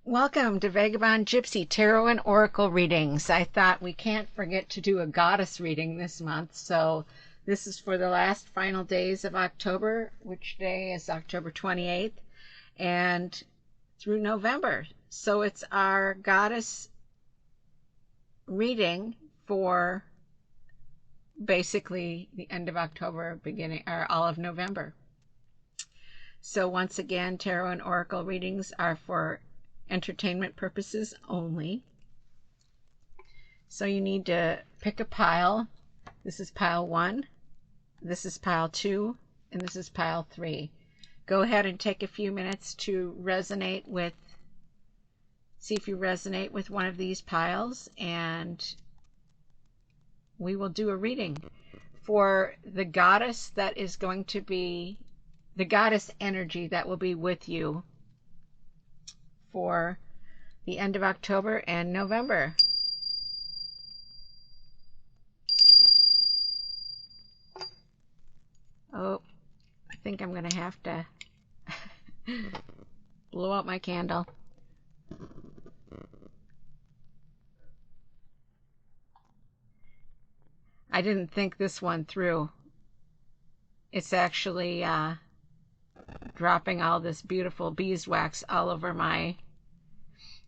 Welcome to Vagabond Gypsy Tarot and Oracle readings. I thought we can't forget to do a goddess reading this month, so this is for the last final days of October, which day is October 28th, and through November. So it's our goddess reading for basically the end of October, beginning or all of November. So once again, tarot and oracle readings are for entertainment purposes only. So you need to pick a pile. This is pile 1, this is pile 2, and this is pile 3. Go ahead and take a few minutes to see if you resonate with one of these piles, and we will do a reading for the goddess that is going to be the goddess energy that will be with you for the end of October and November. Oh, I think I'm going to have to blow out my candle. I didn't think this one through. It's actually dropping all this beautiful beeswax all over my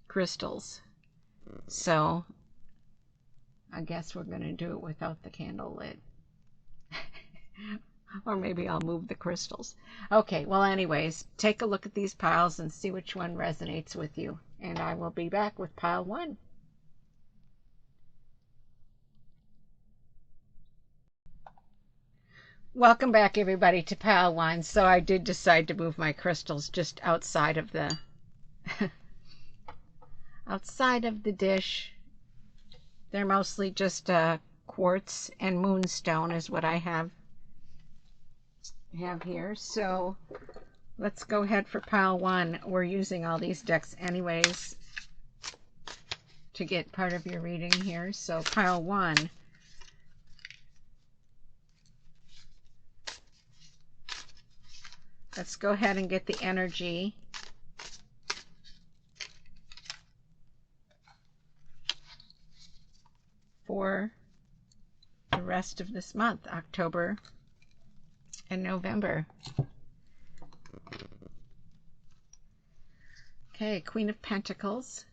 crystals. So I guess we're going to do it without the candle lit. Or maybe I'll move the crystals. Okay, well anyways, take a look at these piles and see which one resonates with you. And I will be back with pile 1. Welcome back, everybody, to pile 1. So I did decide to move my crystals just outside of the outside of the dish. They're mostly just quartz and moonstone is what I have here. So let's go ahead for pile 1. We're using all these decks anyways to get part of your reading here. So pile 1. Let's go ahead and get the energy for the rest of this month, October and November. Okay, Queen of Pentacles.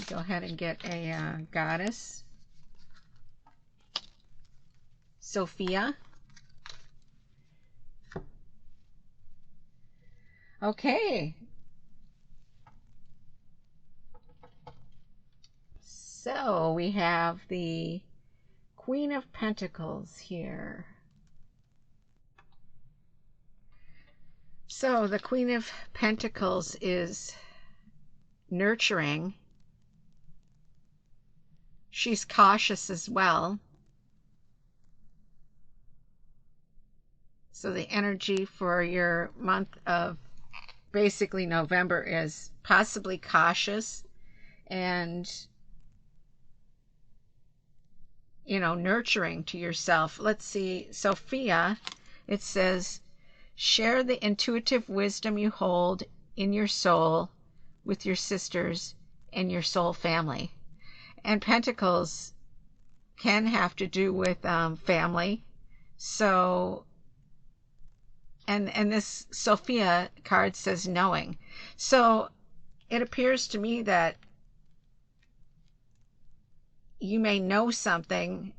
Go ahead and get a goddess. Sophia. Okay. So we have the Queen of Pentacles here. So the Queen of Pentacles is nurturing. She's cautious as well. So the energy for your month of basically November is possibly cautious and, you know, nurturing to yourself. Let's see, Sophia, it says, share the intuitive wisdom you hold in your soul with your sisters and your soul family. And Pentacles can have to do with family. So and this Sophia card says knowing. So it appears to me that you may know something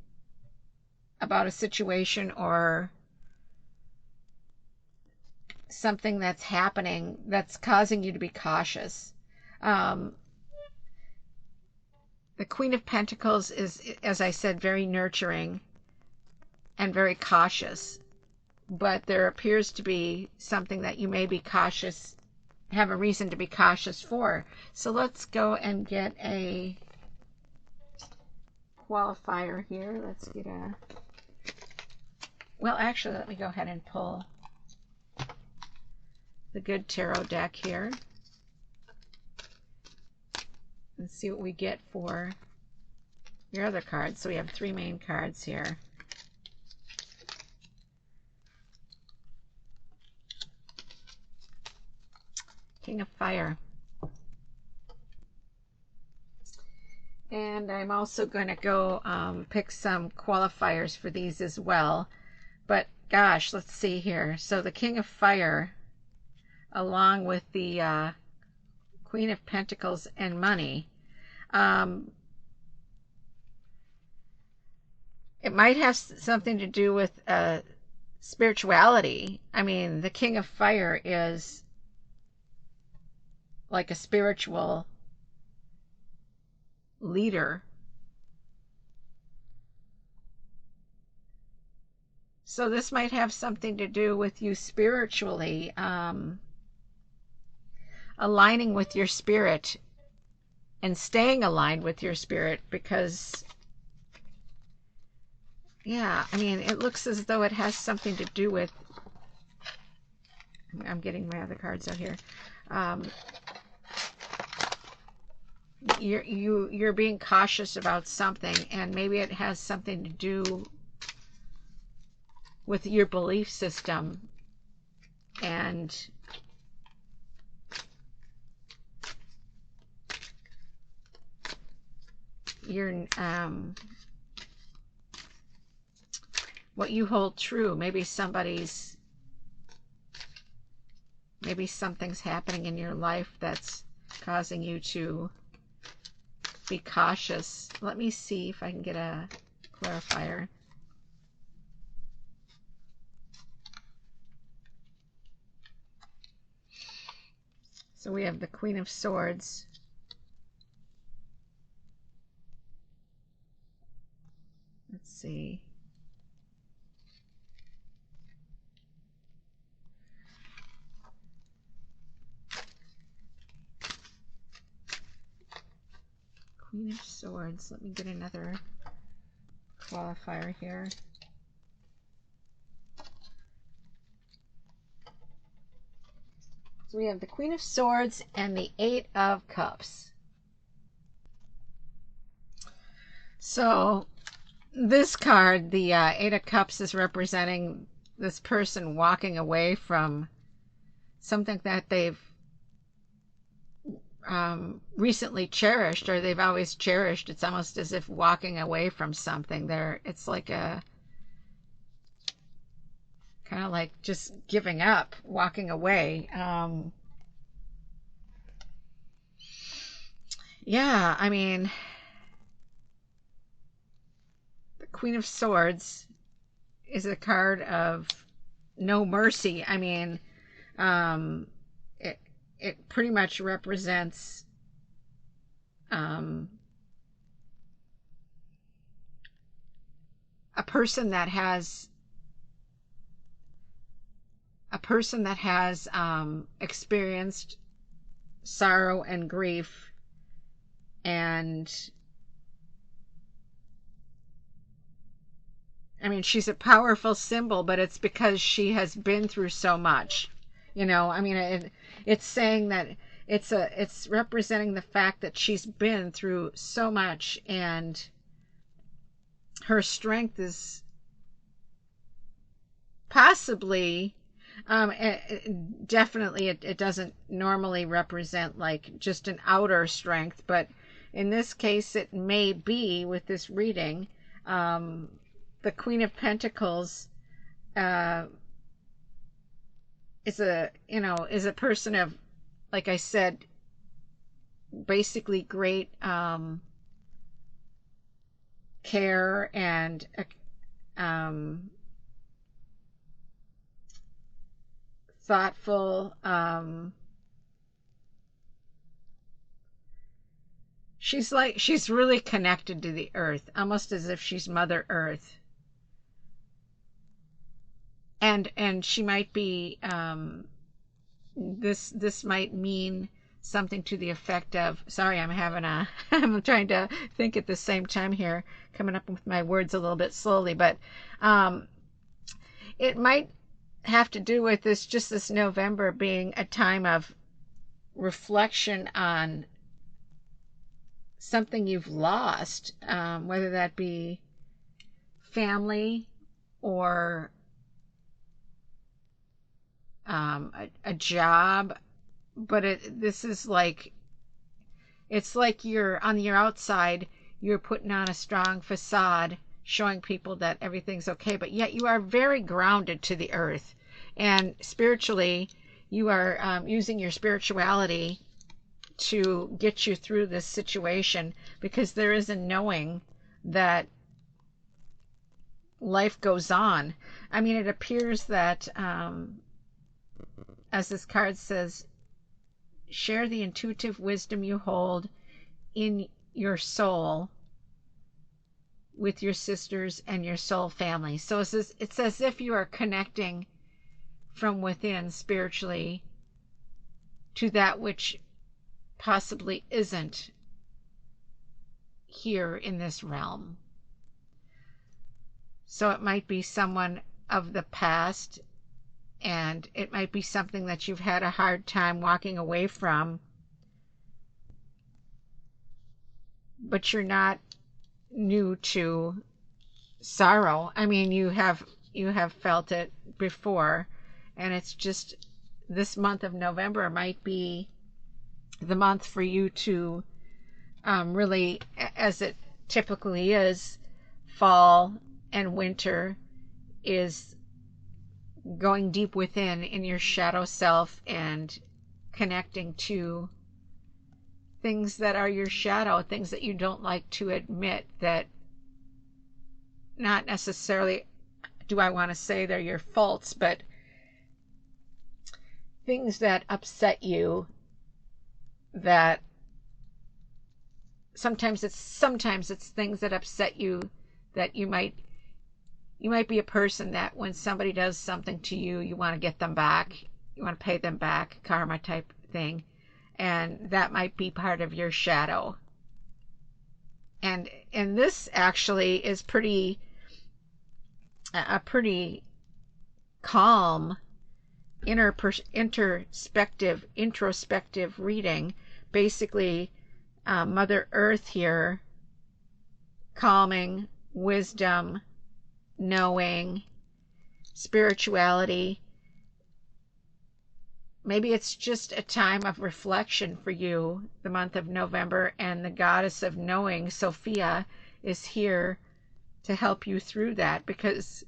about a situation or something that's happening that's causing you to be cautious. The Queen of Pentacles is, as I said, very nurturing and very cautious. But there appears to be something that you may be cautious, have a reason to be cautious for. So let's go and get a qualifier here. Let's get a, well, actually, let me go ahead and pull the good tarot deck here and see what we get for your other cards. So we have 3 main cards here. King of Fire. And I'm also going to go pick some qualifiers for these as well. But gosh, let's see here. So the King of Fire, along with the Queen of Pentacles and money, it might have something to do with spirituality. I mean, the King of Fire is like a spiritual leader. So this might have something to do with you spiritually, aligning with your spirit and staying aligned with your spirit, because yeah, I mean, it looks as though it has something to do with, I'm getting my other cards out here. You're being cautious about something, and maybe it has something to do with your belief system, and your what you hold true. Maybe something's happening in your life that's causing you to be cautious. Let me see if I can get a clarifier. So we have the Queen of Swords. Let's see. Queen of Swords. Let me get another qualifier here. So we have the Queen of Swords and the Eight of Cups. So this card, the Eight of Cups, is representing this person walking away from something that they've recently cherished, or they've always cherished. It's almost as if walking away from something. It's like a kind of like just giving up, walking away. Yeah, I mean, the Queen of Swords is a card of no mercy. I mean, it pretty much represents a person that has experienced sorrow and grief, and I mean, she's a powerful symbol, but it's because she has been through so much. You know, I mean, it's saying that it's representing the fact that she's been through so much, and her strength is possibly, definitely, it doesn't normally represent like just an outer strength, but in this case, it may be with this reading. The Queen of Pentacles is a person of, like I said, basically great care and thoughtful. She's really connected to the earth, almost as if she's Mother Earth. And she might be, this might mean something to the effect of, sorry, I'm trying to think at the same time here, coming up with my words a little bit slowly, but it might have to do with this November being a time of reflection on something you've lost, whether that be family or a job, but this is like, it's like you're on your outside, you're putting on a strong facade, showing people that everything's okay, but yet you are very grounded to the earth. And spiritually, you are using your spirituality to get you through this situation, because there is a knowing that life goes on. I mean, it appears that, as this card says, share the intuitive wisdom you hold in your soul with your sisters and your soul family. So it's as if you are connecting from within spiritually to that which possibly isn't here in this realm. So it might be someone of the past, and it might be something that you've had a hard time walking away from, but you're not new to sorrow. I mean, you have felt it before, and it's just this month of November might be the month for you to really, as it typically is, fall and winter is going deep within in your shadow self and connecting to things that are your shadow, things that you don't like to admit, that not necessarily do I want to say they're your faults, but things that upset you, that sometimes it's things that upset you, that you might be a person that when somebody does something to you, you want to get them back, you want to pay them back, karma type thing, and that might be part of your shadow. And this actually is a pretty calm, introspective reading. Basically, Mother Earth here, calming, wisdom, knowing, spirituality. Maybe it's just a time of reflection for you, the month of November, and the goddess of knowing, Sophia, is here to help you through that, because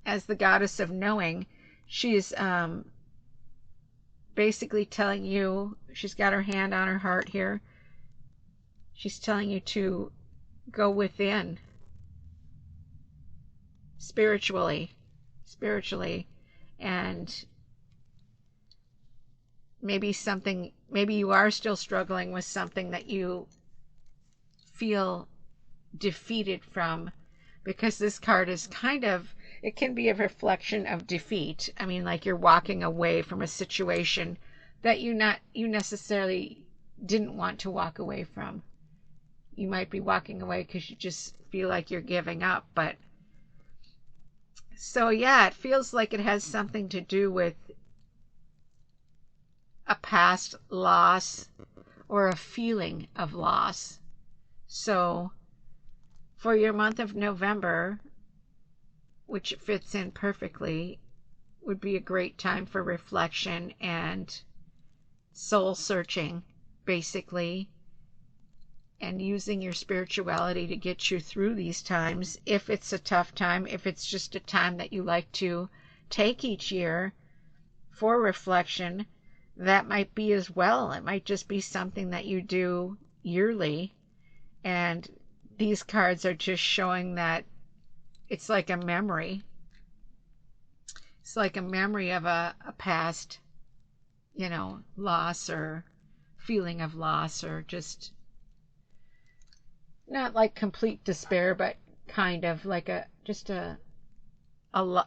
as the goddess of knowing, she's basically telling you, she's got her hand on her heart here, she's telling you to go within spiritually, and maybe you are still struggling with something that you feel defeated from, because this card is it can be a reflection of defeat. I mean, like you're walking away from a situation that you necessarily didn't want to walk away from. You might be walking away because you just feel like you're giving up. But so yeah, it feels like it has something to do with a past loss or a feeling of loss. So for your month of November, which fits in perfectly, would be a great time for reflection and soul searching, basically, and using your spirituality to get you through these times. If it's a tough time, if it's just a time that you like to take each year for reflection, that might be as well. It might just be something that you do yearly, and these cards are just showing that it's like a memory. It's like a memory of a past, loss or feeling of loss, or just not like complete despair, but kind of like a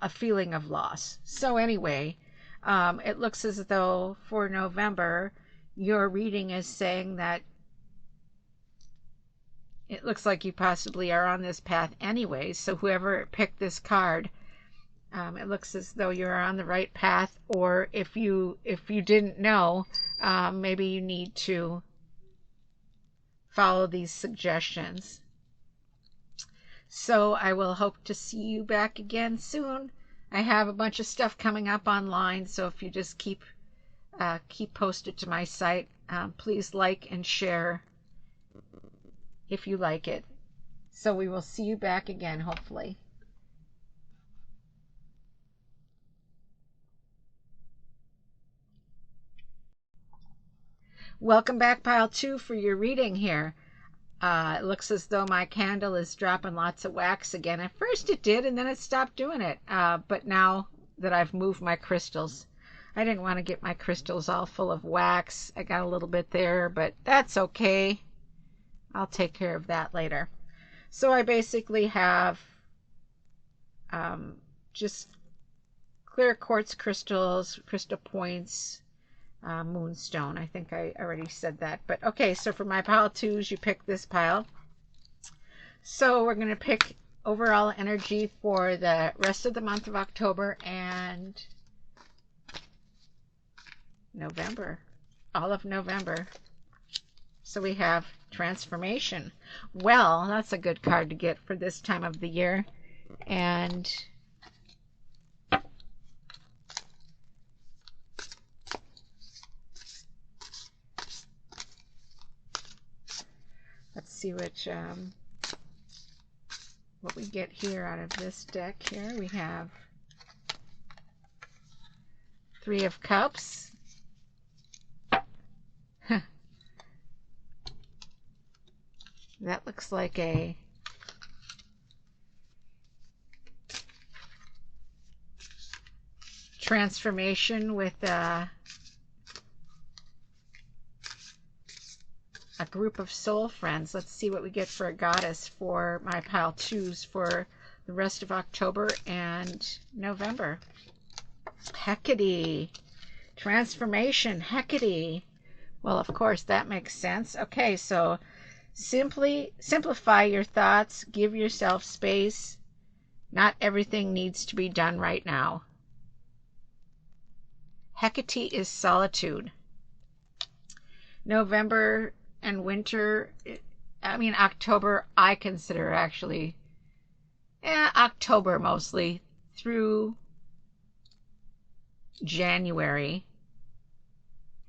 feeling of loss. So anyway, it looks as though for November, your reading is saying that it looks like you possibly are on this path anyway. So whoever picked this card, it looks as though you're on the right path. Or if you didn't know, maybe you need to follow these suggestions. So I will hope to see you back again soon. I have a bunch of stuff coming up online, so if you just keep keep posted to my site. Please like and share if you like it. So we will see you back again, hopefully. Welcome back, pile 2, for your reading here. It looks as though my candle is dropping lots of wax again. At first it did, and then it stopped doing it. But now that I've moved my crystals, I didn't want to get my crystals all full of wax. I got a little bit there, but that's okay. I'll take care of that later. So I basically have just clear quartz crystals, crystal points, moonstone. I think I already said that. But okay, so for my pile 2s, you pick this pile. So we're going to pick overall energy for the rest of the month of October and November, all of November. So we have transformation. Well, that's a good card to get for this time of the year. And let's see what we get here out of this deck here. We have 3 of Cups. That looks like a transformation with a group of soul friends. Let's see what we get for a goddess for my pile 2s for the rest of October and November. Hecate. Transformation. Hecate. Well, of course, that makes sense. Okay, so simplify your thoughts. Give yourself space. Not everything needs to be done right now. Hecate is solitude. November and winter, October, I consider actually, October mostly through January,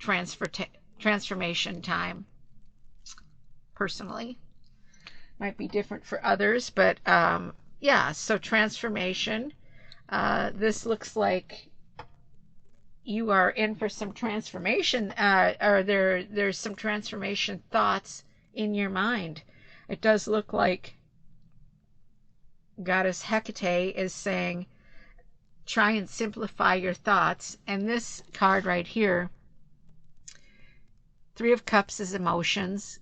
transformation time. Personally, might be different for others, but yeah, so transformation. This looks like you are in for some transformation, or there's some transformation thoughts in your mind. It does look like Goddess Hecate is saying, try and simplify your thoughts. And this card right here, 3 of Cups, is emotions.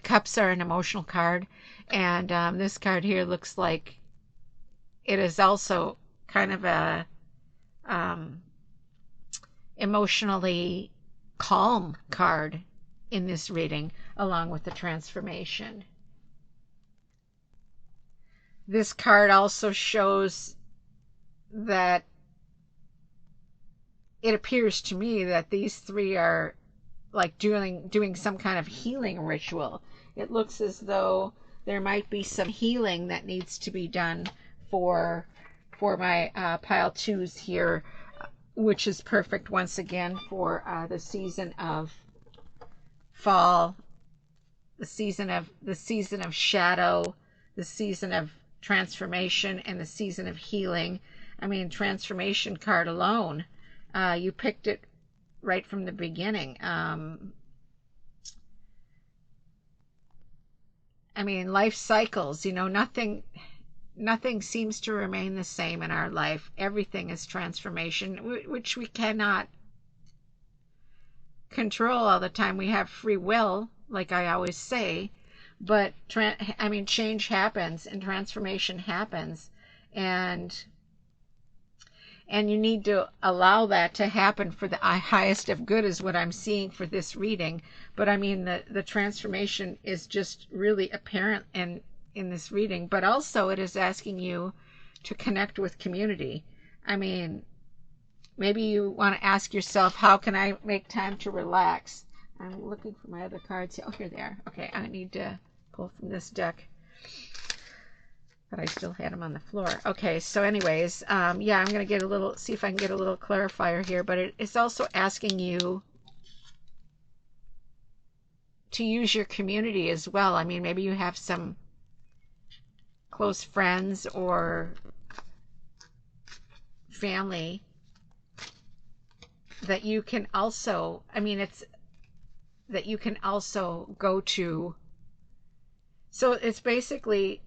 Cups are an emotional card, and this card here looks like it is also kind of a emotionally calm card in this reading, along with the transformation. This card also shows that it appears to me that these 3 are like doing some kind of healing ritual. It looks as though there might be some healing that needs to be done for my pile 2s here, which is perfect once again for the season of fall, the season of shadow, the season of transformation, and the season of healing. Transformation card alone, you picked it right from the beginning. Life cycles, nothing seems to remain the same in our life. Everything is transformation, which we cannot control all the time. We have free will, like I always say, but change happens and transformation happens, and you need to allow that to happen for the highest of good, is what I'm seeing for this reading. But the transformation is just really apparent in this reading, but also it is asking you to connect with community. Maybe you want to ask yourself, how can I make time to relax? I'm looking for my other cards. Oh, here they are. Okay, I need to pull from this deck. but I still had them on the floor. Okay, so anyways, yeah, I'm going to get a little, see if I can get a little clarifier here, but it's also asking you to use your community as well. I mean, maybe you have some close friends or family that you can also, I mean, it's that you can also go to. So it's basically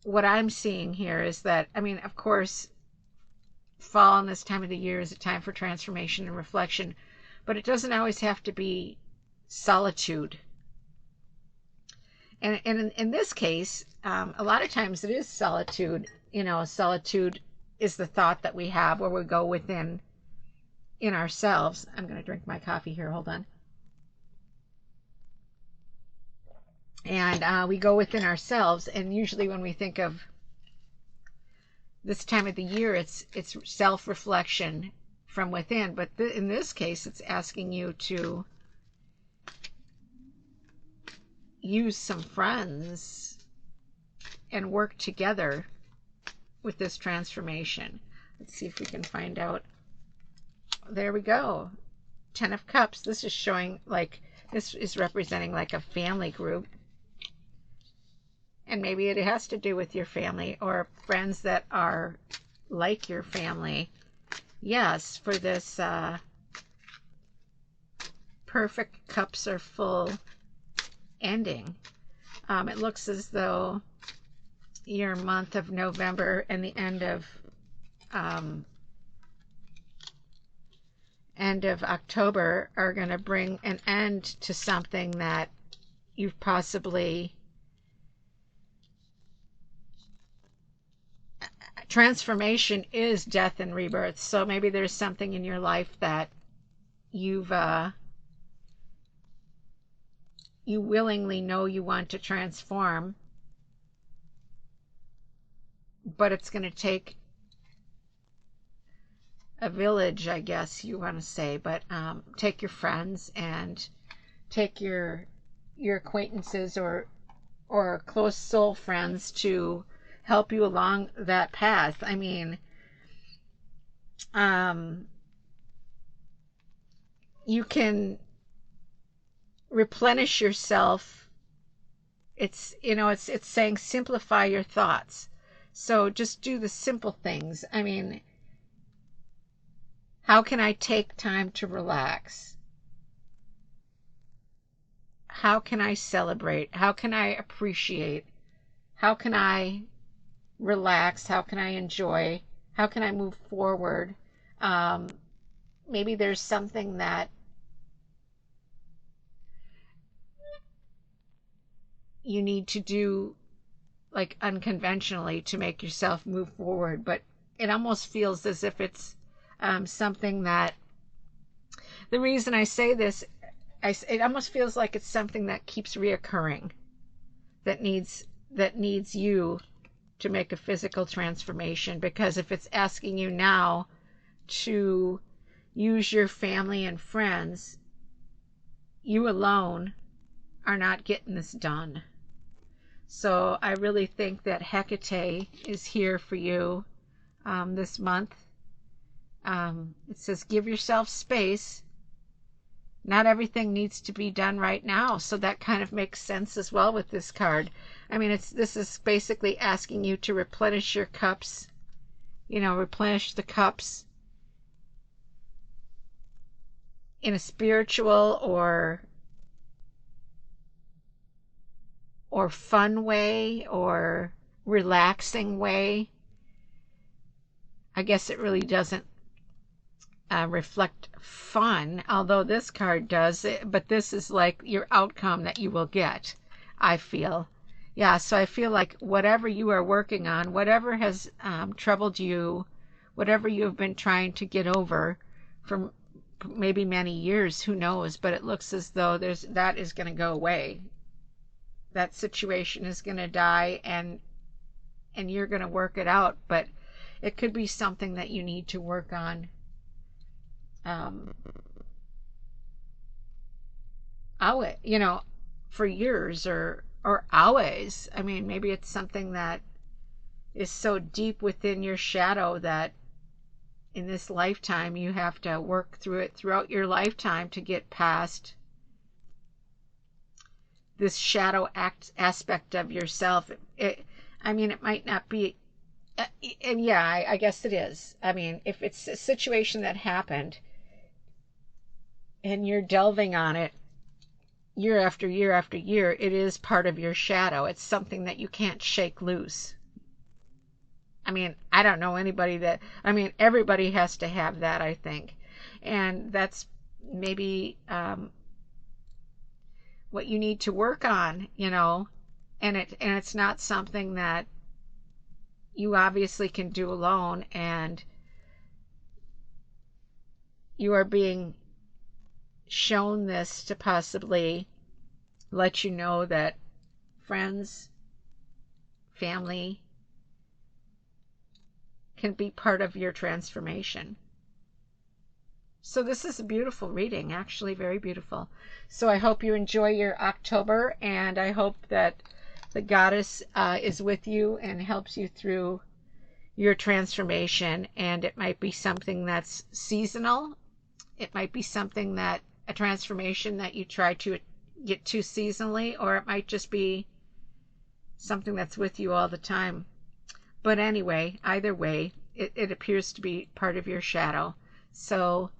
what I'm seeing here is that, I mean, of course, fall and this time of the year is a time for transformation and reflection, but it doesn't always have to be solitude. And in this case, a lot of times it is solitude. You know, solitude is the thought that we have where we go within in ourselves. I'm going to drink my coffee here. Hold on. And we go within ourselves, and usually when we think of this time of the year, it's self-reflection from within. But in this case, it's asking you to use some friends and work together with this transformation. Let's see if we can find out. There we go. 10 of Cups. This is showing like, this is representing like a family group. And maybe it has to do with your family or friends that are like your family. Yes, for this perfect cups are full ending. It looks as though your month of November and the end of October are going to bring an end to something that you've possibly transformation is death and rebirth. So maybe there's something in your life that you've you willingly know you want to transform, but it's going to take a village, I guess you want to say. But take your friends and take your acquaintances or close soul friends to help you along that path. I mean, you can replenish yourself. It's, you know, it's saying simplify your thoughts. So just do the simple things. I mean, how can I take time to relax? How can I celebrate? How can I appreciate? How can I relax? How can I enjoy? How can I move forward? Maybe there's something that you need to do like unconventionally to make yourself move forward, but it almost feels as if it's something that, the reason I say this, it almost feels like it's something that keeps reoccurring, that needs you to make a physical transformation. Because if it's asking you now to use your family and friends, you alone are not getting this done. So I really think that Hecate is here for you this month. It says give yourself space. Not everything needs to be done right now. So that kind of makes sense as well with this card. I mean, this is basically asking you to replenish your cups. You know, replenish the cups in a spiritual or fun way or relaxing way. I guess it really doesn't reflect fun, although this card does, but this is like your outcome that you will get, I feel. Yeah, so I feel like whatever you are working on, whatever has troubled you, whatever you have been trying to get over for maybe many years, who knows, but it looks as though that is going to go away. That situation is going to die, and you're going to work it out. But it could be something that you need to work on you know, for years or or always. I mean, maybe it's something that is so deep within your shadow that in this lifetime you have to work through it throughout your lifetime to get past this shadow aspect of yourself. I mean, it might not be, and yeah, I guess it is. I mean, if it's a situation that happened and you're delving on it year after year after year, it is part of your shadow. It's something that you can't shake loose. I mean, I don't know anybody that, I mean, everybody has to have that, I think. And that's maybe what you need to work on, you know, and it's not something that you obviously can do alone, and you are being shown this to possibly let you know that friends, family can be part of your transformation. So this is a beautiful reading, actually very beautiful. So I hope you enjoy your October, and I hope that the goddess is with you and helps you through your transformation. And it might be something that's seasonal. It might be something that, a transformation that you try to get to seasonally, or it might just be something that's with you all the time. But anyway, either way, it appears to be part of your shadow. So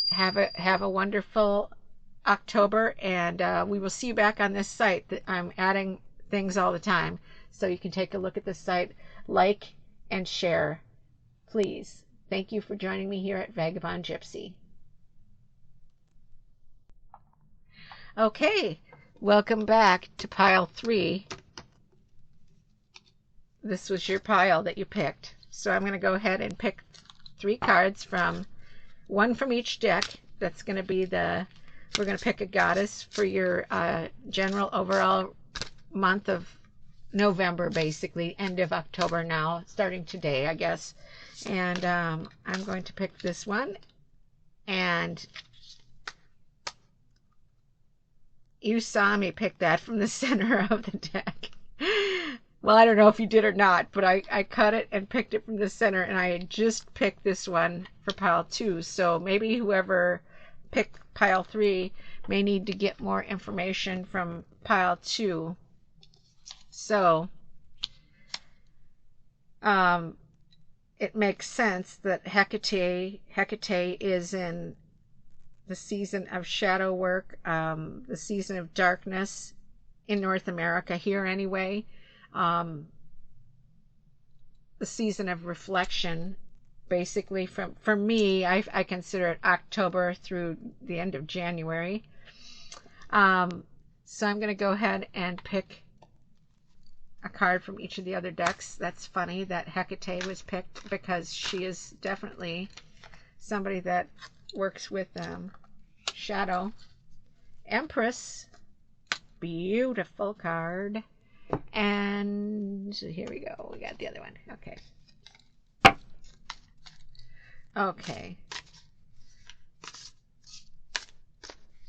have a wonderful October, and we will see you back on this site. I'm adding things all the time, so you can take a look at the site, like and share, please. Thank you for joining me here at Vagabond Gypsy. Okay, welcome back to pile 3. This was your pile that you picked. So I'm going to go ahead and pick 3 cards from, one from each deck. That's going to be we're going to pick a goddess for your general overall month of November, basically, end of October now, starting today, I guess. And I'm going to pick this one. And you saw me pick that from the center of the deck. Well, I don't know if you did or not, but I cut it and picked it from the center, and I had just picked this one for pile 2. So maybe whoever picked pile 3 may need to get more information from pile 2. So it makes sense that Hecate is in the season of shadow work, the season of darkness in North America, here anyway. The season of reflection, basically, for me, I consider it October through the end of January. So I'm going to go ahead and pick a card from each of the other decks. That's funny that Hecate was picked, because she is definitely somebody that works with shadow. Empress, beautiful card. And here we go. We got the other one. Okay. Okay.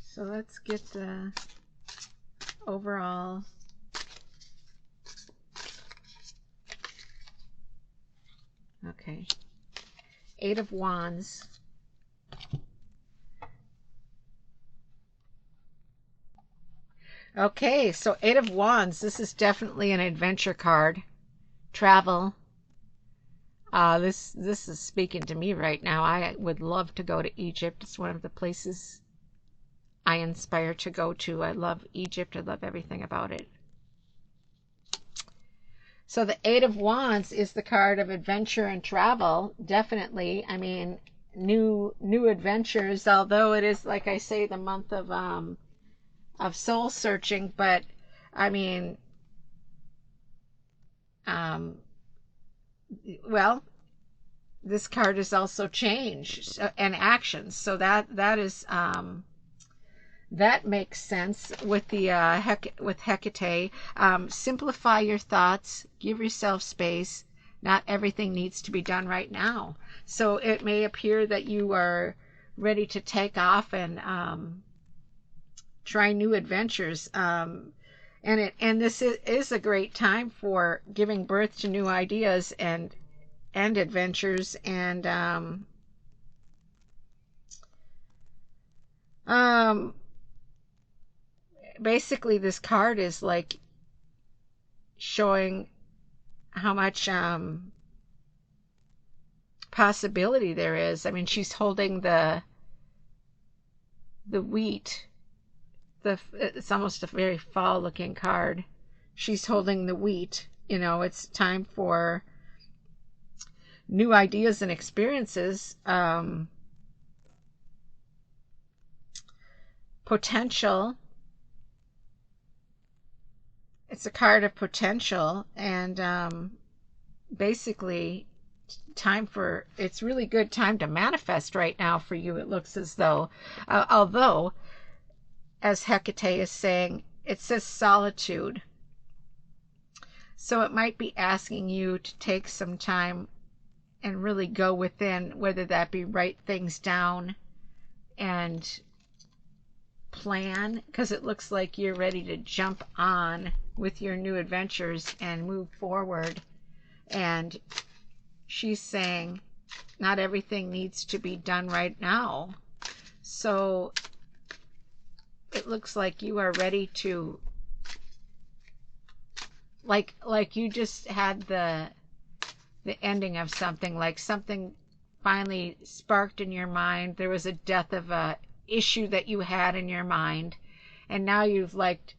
So let's get the overall. Okay. 8 of Wands. Okay, so 8 of Wands. This is definitely an adventure card. Travel. This is speaking to me right now. I would love to go to Egypt. It's one of the places I inspire to go to. I love Egypt. I love everything about it. So the 8 of Wands is the card of adventure and travel. Definitely. I mean, new adventures, although it is, like I say, the month of soul searching, but I mean, well, this card is also change and action, so that is that makes sense with the with Hecate. Simplify your thoughts, give yourself space. Not everything needs to be done right now, so it may appear that you are ready to take off and try new adventures. And this is a great time for giving birth to new ideas and adventures. And um basically this card is like showing how much possibility there is. I mean, she's holding the wheat. It's almost a very fall looking card. She's holding the wheat. You know, it's time for new ideas and experiences. Potential. It's a card of potential, and basically time for, it's really good time to manifest right now for you. It looks as though, although, as Hecate is saying, it says solitude. So it might be asking you to take some time and really go within, whether that be write things down and plan, because it looks like you're ready to jump on with your new adventures and move forward. And she's saying not everything needs to be done right now. So it looks like you are ready to, like you just had the ending of something, like something finally sparked in your mind. There was a death of a issue that you had in your mind, and now you've like,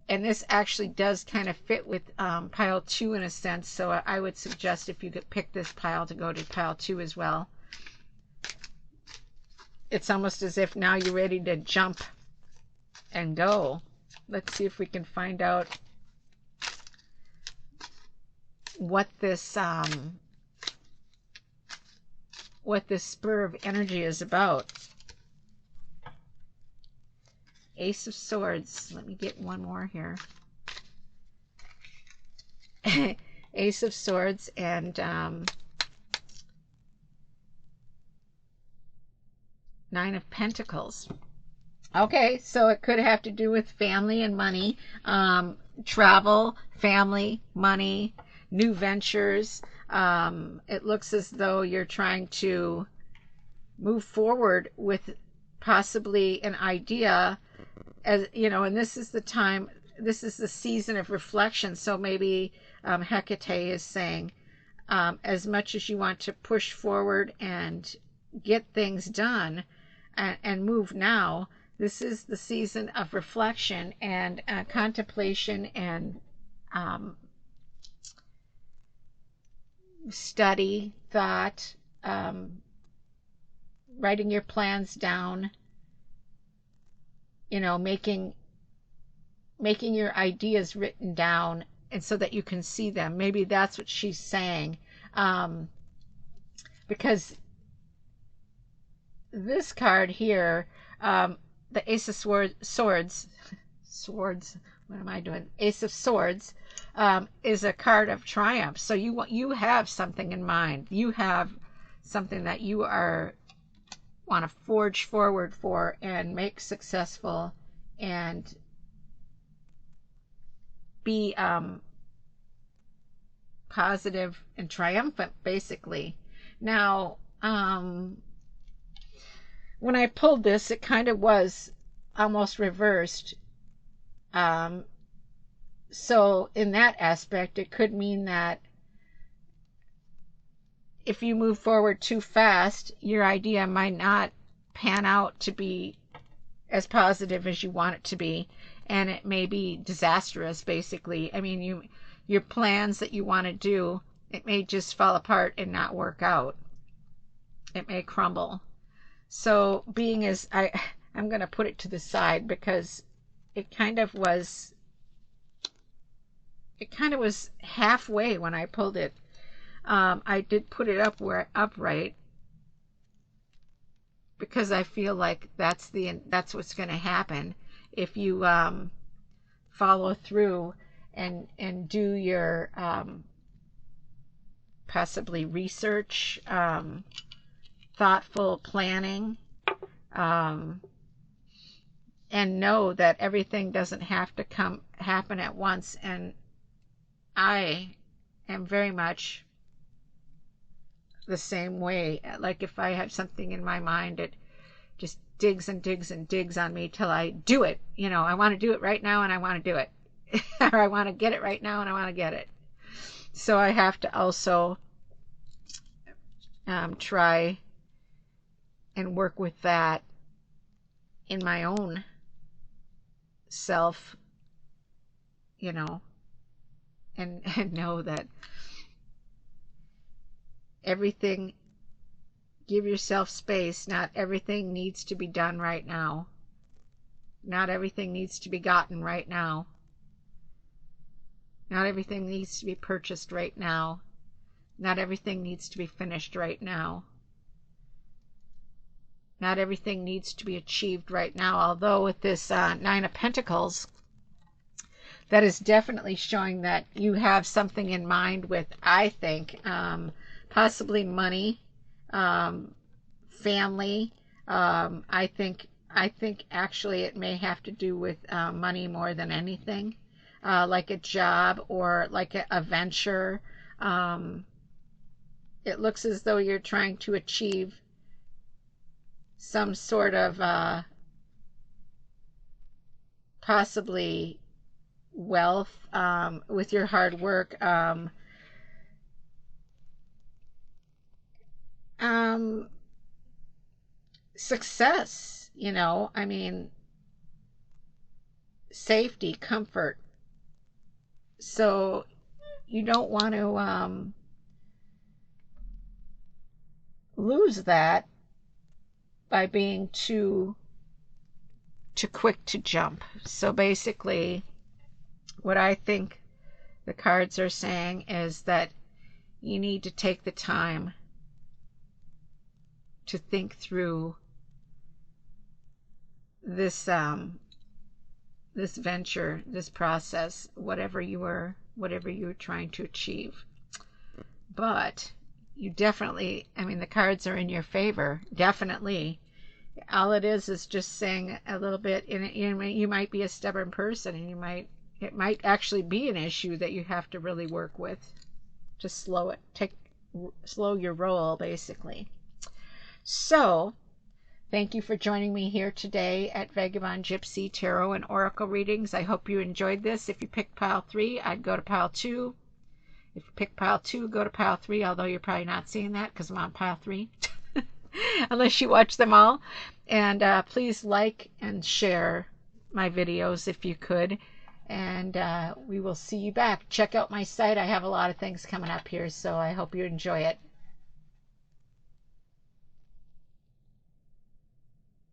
and this actually does kind of fit with pile 2 in a sense, so I would suggest if you could pick this pile to go to pile 2 as well. It's almost as if now you're ready to jump and go. Let's see if we can find out what this spur of energy is about. Ace of Swords. Let me get one more here. Ace of Swords and Nine of Pentacles. Okay, so it could have to do with family and money, travel, family, money, new ventures. It looks as though you're trying to move forward with possibly an idea, as you know, and this is the time, this is the season of reflection. So maybe Hecate is saying, as much as you want to push forward and get things done and move now, this is the season of reflection and contemplation and study, thought, writing your plans down, you know, making your ideas written down, and so that you can see them. Maybe that's what she's saying, because this card here, the Ace of Swords, what am I doing? Ace of Swords is a card of triumph. So you have something in mind. You have something that you want to forge forward for and make successful and be positive and triumphant, basically. Now, when I pulled this, it kind of was almost reversed. So in that aspect, it could mean that if you move forward too fast, your idea might not pan out to be as positive as you want it to be, and it may be disastrous, basically. I mean, your plans that you want to do, it may just fall apart and not work out. It may crumble. So being as I'm going to put it to the side, because it kind of was halfway when I pulled it. I did put it upright because I feel like that's what's going to happen if you follow through and do your possibly research, thoughtful planning, and know that everything doesn't have to happen at once, and I am very much the same way. Like if I have something in my mind, it just digs and digs and digs on me till I do it. You know, I want to do it right now and I want to do it. Or I want to get it right now and I want to get it. So I have to also try and work with that in my own self, you know, and know that everything, give yourself space. Not everything needs to be done right now. Not everything needs to be gotten right now. Not everything needs to be purchased right now. Not everything needs to be finished right now. Not everything needs to be achieved right now. Although with this Nine of Pentacles, that is definitely showing that you have something in mind with, I think, possibly money, family. I think actually it may have to do with money more than anything, like a job or like a venture. It looks as though you're trying to achieve some sort of possibly wealth with your hard work. Success, you know, I mean, safety, comfort. So you don't want to lose that by being too quick to jump. So basically, what I think the cards are saying is that you need to take the time to think through this this venture, this process, whatever you were trying to achieve. But you definitely, I mean, the cards are in your favor, definitely. All it is just saying a little bit, you might be a stubborn person, and it might actually be an issue that you have to really work with to slow your roll, basically. So thank you for joining me here today at Vagabond Gypsy Tarot and Oracle Readings. I hope you enjoyed this. If you picked pile 3, I'd go to pile 2. If you pick pile 2, go to pile 3, although you're probably not seeing that because I'm on pile 3. Unless you watch them all. And please like and share my videos if you could. And we will see you back. Check out my site. I have a lot of things coming up here, so I hope you enjoy it.